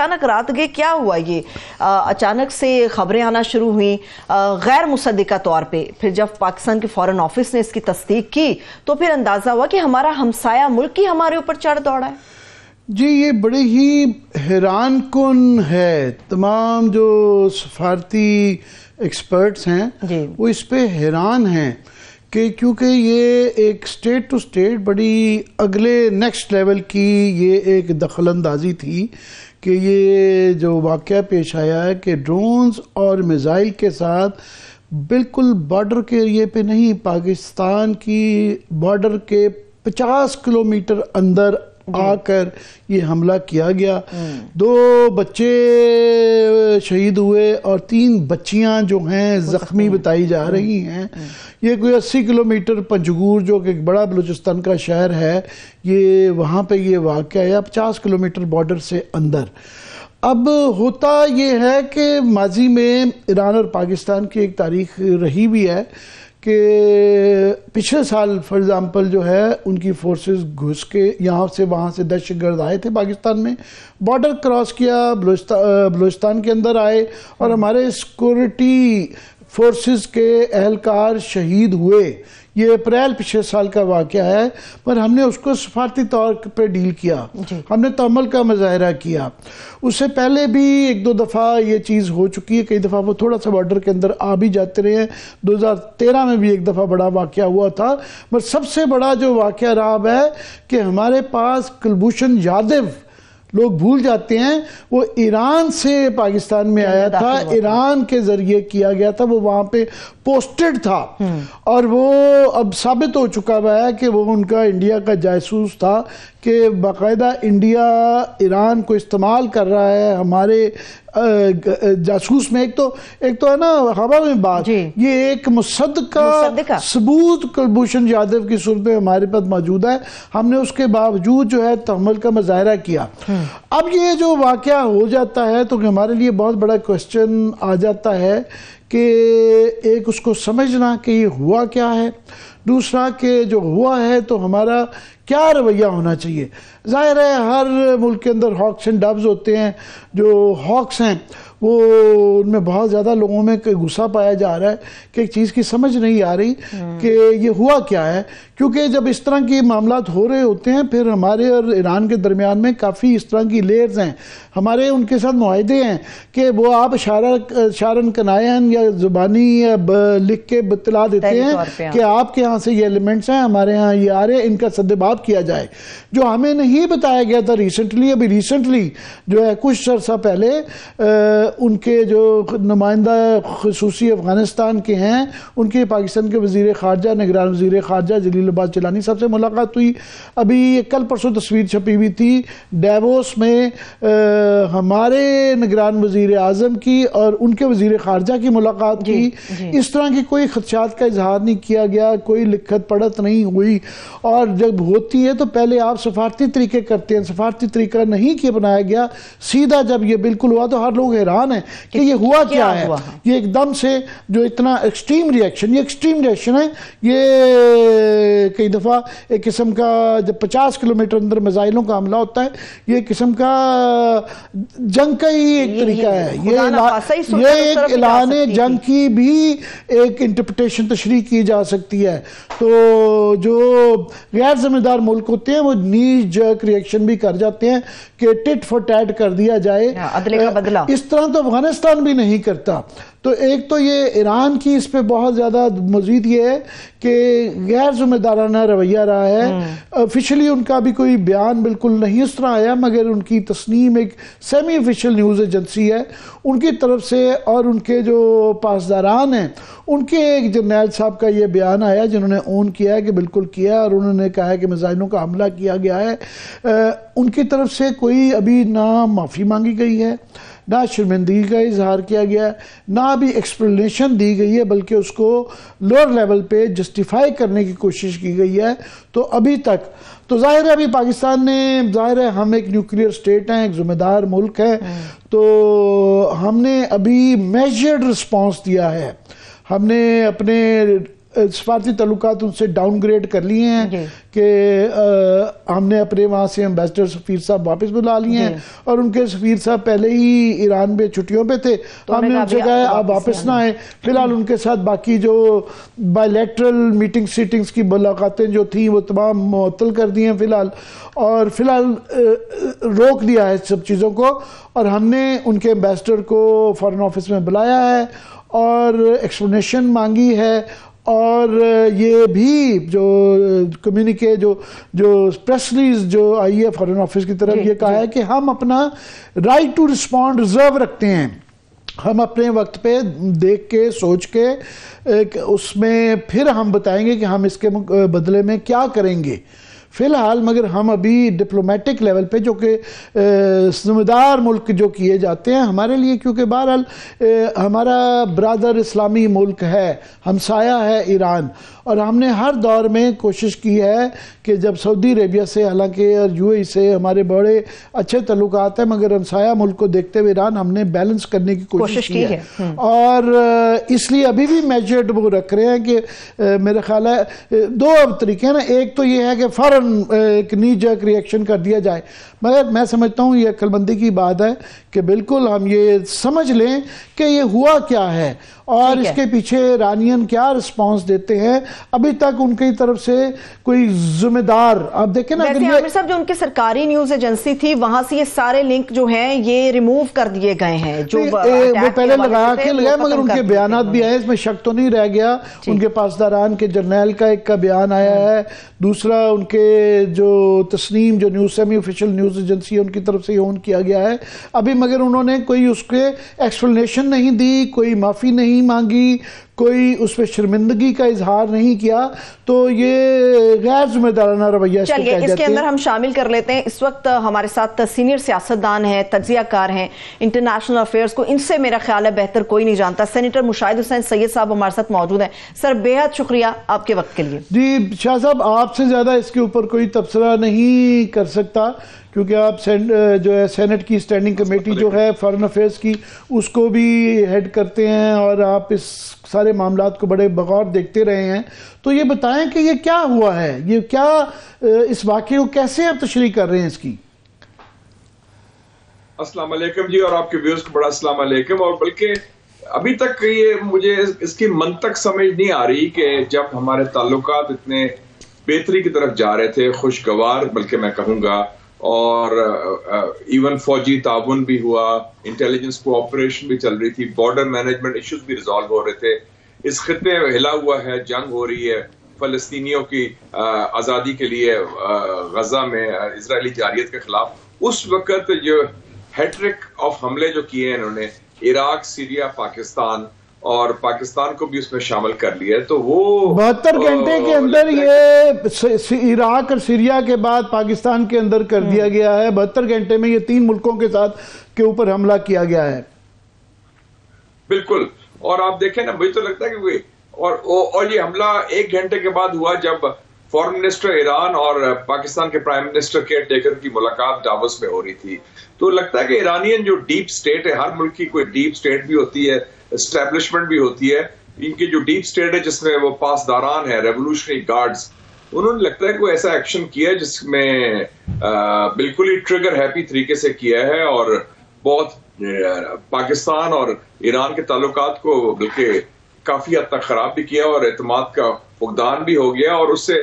اچانک رات گئے کیا ہوا یہ؟ اچانک سے خبریں آنا شروع ہوئیں غیر مصدقہ طور پہ. پھر جب پاکستان کے فورن آفس نے اس کی تصدیق کی تو پھر اندازہ ہوا کہ ہمارا ہمسایہ ملک ہی ہمارے اوپر چڑھ دوڑا ہے. جی یہ بڑے ہی حیران کن ہے. تمام جو سفارتی ایکسپرٹس ہیں وہ اس پہ حیران ہیں کہ کیونکہ یہ ایک سٹیٹ ٹو سٹیٹ بڑی اگلے نیکسٹ لیول کی یہ ایک دخل اندازی تھی کہ یہ جو واقعہ پیش آیا ہے کہ ڈرونز اور میزائل کے ساتھ بالکل بارڈر کے ایریے پہ نہیں، پاکستان کی بارڈر کے 50 کلومیٹر اندر آ کر یہ حملہ کیا گیا. 2 بچے شہید ہوئے اور 3 بچیاں جو ہیں زخمی بتائی جا رہی ہیں. یہ کوئی 80 کلومیٹر پنجگور جو کہ ایک بڑا بلوچستان کا شہر ہے، یہ وہاں پہ یہ واقعہ ہے 50 کلومیٹر بارڈر سے اندر. اب ہوتا یہ ہے کہ ماضی میں ایران اور پاکستان کی ایک تاریخ رہی بھی ہے کہ پچھلے سال فار ایگزامپل جو ہے ان کی فورسز گھس کے یہاں سے وہاں سے دہشت گرد آئے تھے پاکستان میں، بارڈر کراس کیا، بلوچستان کے اندر آئے اور ہمارے سیکورٹی فورسز کے اہلکار شہید ہوئے. یہ اپریل پچھلے سال کا واقعہ ہے، پر ہم نے اس کو سفارتی طور پہ ڈیل کیا، ہم نے تحمل کا مظاہرہ کیا. اس سے پہلے بھی 1-2 دفعہ یہ چیز ہو چکی ہے، کئی دفعہ وہ تھوڑا سا بارڈر کے اندر آ بھی جاتے رہے ہیں. 2013 میں بھی ایک دفعہ بڑا واقعہ ہوا تھا، پر سب سے بڑا جو واقعہ رہا ہے کہ ہمارے پاس کلبھوشن یادو، لوگ بھول جاتے ہیں، وہ ایران سے پاکستان میں آیا تھا، ایران کے ذریعے کیا گیا تھا، وہ وہاں پہ پوسٹڈ تھا اور وہ اب ثابت ہو چکا ہوا ہے کہ وہ ان کا انڈیا کا جاسوس تھا، کہ باقاعدہ انڈیا ایران کو استعمال کر رہا ہے ہمارے جاسوس میں. ایک تو ہے نا ہوا میں بات، یہ ایک مصدقہ ثبوت کلبھوشن یادو کی صورت میں ہمارے پاس موجود ہے. ہم نے اس کے باوجود جو ہے تحمل کا مظاہرہ کیا. اب یہ جو واقعہ ہو جاتا ہے تو ہمارے لیے بہت بڑا کوسچن آ جاتا ہے کہ ایک اس کو سمجھنا کہ یہ ہوا کیا ہے، دوسرا کہ جو ہوا ہے تو ہمارا کیا رویہ ہونا چاہیے. ظاہر ہے ہر ملک کے اندر ہاکس اینڈ ڈوز ہوتے ہیں. جو ہاکس ہیں وہ ان میں بہت زیادہ لوگوں میں غصہ پایا جا رہا ہے کہ ایک چیز کی سمجھ نہیں آ رہی کہ یہ ہوا کیا ہے. کیونکہ جب اس طرح کی معاملات ہو رہے ہوتے ہیں پھر ہمارے اور ایران کے درمیان میں کافی اس طرح کی لیئرز ہیں. ہمارے ان کے ساتھ معاہدے ہیں کہ وہ آپ اشارن کنائن یا زبانی یا لکھ کے بتلا دیتے ہیں کہ آپ کے ہاں سے یہ ایلیمنٹس ہیں، ہمارے ہاں یہ آ رہے ہیں، ان کا سدباب کیا جائے. جو ہمیں نہیں بتایا گیا تھا ریسنٹلی جو ہے کچھ عرصہ پہلے ان کے جو نمائندہ خصوصی افغانستان کے ہیں، ان کے پاکستان کے وزیر خارجہ، نگران وزیر خارجہ جلیل عباس جیلانی صاحب سے ملاقات ہوئی. ابھی کل پرسوں تصویر چھپی ہوئی تھی ڈیووس میں ہمارے نگران وزیر اعظم کی اور ان کے وزیر خارجہ کی ملاقات کی. اس طرح کی کوئی خدشات کا اظہار نہیں کیا گیا، کوئی لکھت پڑھت نہیں ہوئی. اور جب ہوتی ہے تو پہلے آپ سفارتی طریقے کرتے ہیں، سفارتی طریقہ نہیں کیا بنایا گیا. سیدھا جب یہ بالکل ہوا تو ہر لوگ حیران ہیں کہ یہ ہوا کیا ہے. یہ ایک دم سے جو اتنا ایکسٹریم ریئیکشن ہے، یہ کئی دفعہ ایک قسم کا جب 50 کلومیٹر اندر میزائلوں کا حملہ ہوتا ہے، یہ قسم کا جنگ کا ہی ایک طریقہ ہے. یہ ایک اعلان جنگ کی بھی ایک انٹرپریٹیشن تشریح کی جا سکتی ہے. تو جو غیر ذمہ دار ملک ہوتے ہیں وہ نیز جرک ریئیکشن بھی کر جاتے ہیں کہ ٹٹ فور ٹیٹ کر دیا جائے. عدلے کا بدلہ اس طرح تو افغانستان بھی نہیں کرتا. تو ایک تو یہ ایران کی اس پہ بہت زیادہ مزید یہ ہے کہ غیر ذمہ دارانہ رویہ رہا ہے. آفیشلی ان کا بھی کوئی بیان بالکل نہیں اس طرح آیا، مگر ان کی تسنیم ایک سیمی آفیشل نیوز ایجنسی ہے ان کی طرف سے، اور ان کے جو پاسداران ہیں ان کے ایک جرنیل صاحب کا یہ بیان آیا جنہوں نے اون کیا ہے کہ بالکل کیا ہے، اور انہوں نے کہا ہے کہ میزائلوں کا حملہ کیا گیا ہے. ان کی طرف سے کوئی ابھی نہ معافی مانگی گئی ہے، نہ شرمندگی کا اظہار کیا گیا ہے، نہ بھی ایکسپلینیشن دی گئی ہے، بلکہ اس کو لوور لیول پہ جسٹیفائی کرنے کی کوشش کی گئی ہے. تو ابھی تک تو ظاہر ہے ابھی پاکستان نے، ظاہر ہے ہم ایک نیوکلیئر سٹیٹ ہیں، ایک ذمہ دار ملک ہے، تو ہم نے ابھی میجرڈ رسپانس دیا ہے. ہم نے اپنے سفارتی تعلقات ان سے ڈاؤن گریڈ کر لیے ہیں کہ ہم نے اپنے وہاں سے امبیسڈر سفیر صاحب واپس بلا لیے ہیں، اور ان کے سفیر صاحب پہلے ہی ایران میں چھٹیوں پہ تھے، ہم نے ان سے کہا آپ واپس نہ آئیں. فی الحال ان کے ساتھ باقی جو بائی لیٹرل میٹنگ سیٹنگز کی ملاقاتیں جو تھیں وہ تمام معطل کر دی ہیں فی الحال، اور فی الحال روک دیا ہے سب چیزوں کو. اور ہم نے ان کے امبیسڈر کو فارن آفس میں بلایا ہے اور ایکسپلینیشن مانگی ہے، اور یہ بھی جو کمیونیکے جو پریس ریلیز جو آئی ہے فارن آفس کی طرف، یہ کہا ہے کہ ہم اپنا رائٹ ٹو رسپونڈ ریزرو رکھتے ہیں. ہم اپنے وقت پہ دیکھ کے سوچ کے اس میں پھر ہم بتائیں گے کہ ہم اس کے بدلے میں کیا کریں گے. فی الحال مگر ہم ابھی ڈپلومیٹک لیول پہ جو کہ ذمہ دار ملک جو کیے جاتے ہیں ہمارے لیے، کیونکہ بہرحال ہمارا برادر اسلامی ملک ہے، ہمسایہ ہے ایران، اور ہم نے ہر دور میں کوشش کی ہے کہ جب سعودی عربیہ سے حالانکہ اور یو اے ای سے ہمارے بڑے اچھے تعلقات ہیں، مگر ہمسایہ ملک کو دیکھتے ہوئے ایران ہم نے بیلنس کرنے کی کوشش کی ہے. اور اس لیے ابھی بھی میجرڈ وہ رکھ رہے ہیں کہ میرا خیال ہے دو طریقے ہیں نا، ایک تو یہ ہے کہ فوراً ایک نی جرک ریئیکشن کر دیا جائے، مگر میں سمجھتا ہوں یہ عقل مندی کی بات ہے کہ بالکل ہم یہ سمجھ لیں کہ یہ ہوا کیا ہے اور اس کے پیچھے ایرانین کیا رسپانس دیتے ہیں. ابھی تک ان کی طرف سے کوئی ذمہ دار، آپ دیکھیں نا، عامر صاحب جو ان کی سرکاری نیوز ایجنسی تھی وہاں سے یہ سارے لنک جو ہیں یہ ریموو کر دیے گئے ہیں، جو وہ پہلے لگا مگر ان کے بیانات بھی آئے، اس میں شک تو نہیں رہ گیا. ان کے پاسداران کے جرنیل کا ایک کا بیان آیا ہے، دوسرا ان کے جو تسنیم جو news semi official news agency ان کی طرف سے یہ کیا گیا ہے. ابھی مگر انہوں نے کوئی اس کے ایکسپلینیشن نہیں دی، کوئی معافی نہیں مانگی، کوئی اس پہ شرمندگی کا اظہار نہیں کیا، تو یہ غیر ذمہ دارانہ رویہ. چلیے اس کے اندر ہم شامل کر لیتے ہیں. اس وقت ہمارے ساتھ سینئر سیاستدان ہیں، تجزیہ کار ہیں، انٹرنیشنل افیئرز کو ان سے میرا خیال ہے بہتر کوئی نہیں جانتا. سینیٹر مشاہد حسین سید صاحب ہمارے ساتھ موجود ہیں. سر بے حد شکریہ آپ کے وقت کے لیے. جی شاہ صاحب، آپ سے زیادہ اس کے اوپر کوئی تبصرہ نہیں کر سکتا، کیونکہ آپ جو ہے سینٹ کی اسٹینڈنگ کمیٹی جو ہے فارن افیئرز کی، اس کو بھی ہیڈ کرتے ہیں، اور آپ اس سارے معاملات کو بڑے بغور دیکھتے رہے ہیں. تو یہ بتائیں کہ یہ کیا ہوا ہے، یہ کیا اس واقعے کو کیسے آپ تشریح کر رہے ہیں اس کی؟ السلام علیکم جی، اور آپ کے ویورز کو بڑا السلام علیکم. اور بلکہ ابھی تک یہ مجھے اس کی منطق سمجھ نہیں آ رہی کہ جب ہمارے تعلقات اتنے بہتری کی طرف جا رہے تھے، خوشگوار بلکہ میں کہوں گا، اور ایون فوجی تعاون بھی ہوا، انٹیلیجنس کوآپریشن بھی چل رہی تھی، بارڈر مینجمنٹ ایشوز بھی ریزالو ہو رہے تھے، اس خطے میں ہلا ہوا ہے، جنگ ہو رہی ہے فلسطینیوں کی آزادی کے لیے غزہ میں اسرائیلی جارحیت کے خلاف. اس وقت جو ہیٹرک آف حملے جو کیے ہیں انہوں نے، عراق، سیریا، پاکستان، اور پاکستان کو بھی اس میں شامل کر لیا ہے، تو وہ 72 گھنٹے کے اندر یہ عراق اور سیریا کے بعد پاکستان کے اندر کر دیا گیا ہے. 72 گھنٹے میں یہ 3 ملکوں کے ساتھ کے اوپر حملہ کیا گیا ہے. بالکل. اور آپ دیکھیں نا، مجھے تو لگتا ہے کہ اور یہ حملہ 1 گھنٹے کے بعد ہوا جب فارن منسٹر ایران اور پاکستان کے پرائم منسٹر کیئر ٹیکر کی ملاقات ڈاوس میں ہو رہی تھی. تو لگتا ہے کہ ایرانین جو ڈیپ سٹیٹ ہے، ہر ملک کی کوئی ڈیپ سٹیٹ بھی ہوتی ہے، اسٹیبلشمنٹ بھی ہوتی ہے، ان کی جو ڈیپ سٹیٹ ہے جس میں وہ پاسداران ہیں، ریولوشنری گارڈز، انہوں نے لگتا ہے کوئی ایسا ایکشن کیا ہے جس میں بالکل ہی ٹریگر ہیپی طریقے سے کیا ہے، اور بہت پاکستان اور ایران کے تعلقات کو بلکہ کافی حد تک خراب بھی کیا، اور اعتماد کا فقدان بھی ہو گیا. اور اس سے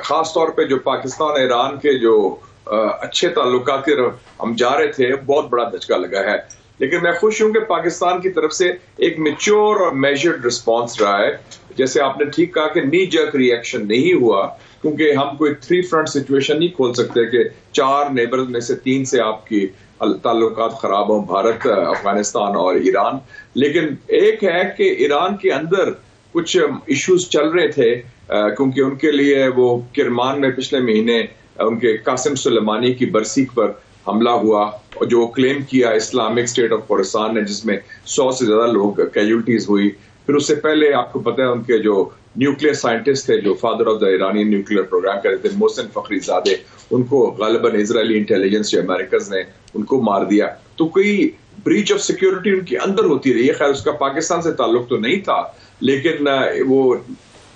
خاص طور پہ جو پاکستان ایران کے جو اچھے تعلقات کی طرف ہم جا رہے تھے، بہت بڑا دھچکا لگا ہے. لیکن میں خوش ہوں کہ پاکستان کی طرف سے ایک میچور اور میجرڈ رسپانس رہا ہے. جیسے آپ نے ٹھیک کہا کہ نی جرک ریئیکشن نہیں ہوا، کیونکہ ہم کوئی 3 فرنٹ سچویشن نہیں کھول سکتے کہ 4 نیبرز میں سے 3 سے آپ کی تعلقات خراب ہوں، بھارت، افغانستان اور ایران. لیکن ایک ہے کہ ایران کے اندر کچھ ایشوز چل رہے تھے، کیونکہ ان کے لیے وہ کرمان میں پچھلے مہینے ان کے قاسم سلیمانی کی برسی پر حملہ ہوا، جو کلیم کیا اسلامک اسٹیٹ آف خوراسان نے، جس میں 100 سے زیادہ لوگ کیجولٹیز ہوئی. پھر اس سے پہلے آپ کو پتہ ہے ان کے جو نیوکلیئر سائنٹسٹ تھے، جو فادر آف دا ایرانی نیوکلیئر پروگرام کرتے تھے، محسن فخری زادے، ان کو غالباً اسرائیلی انٹیلیجنس یا امریکز نے ان کو مار دیا. تو کوئی بریچ آف سیکیورٹی ان کے اندر ہوتی رہی ہے. خیر اس کا پاکستان سے تعلق تو نہیں تھا، لیکن وہ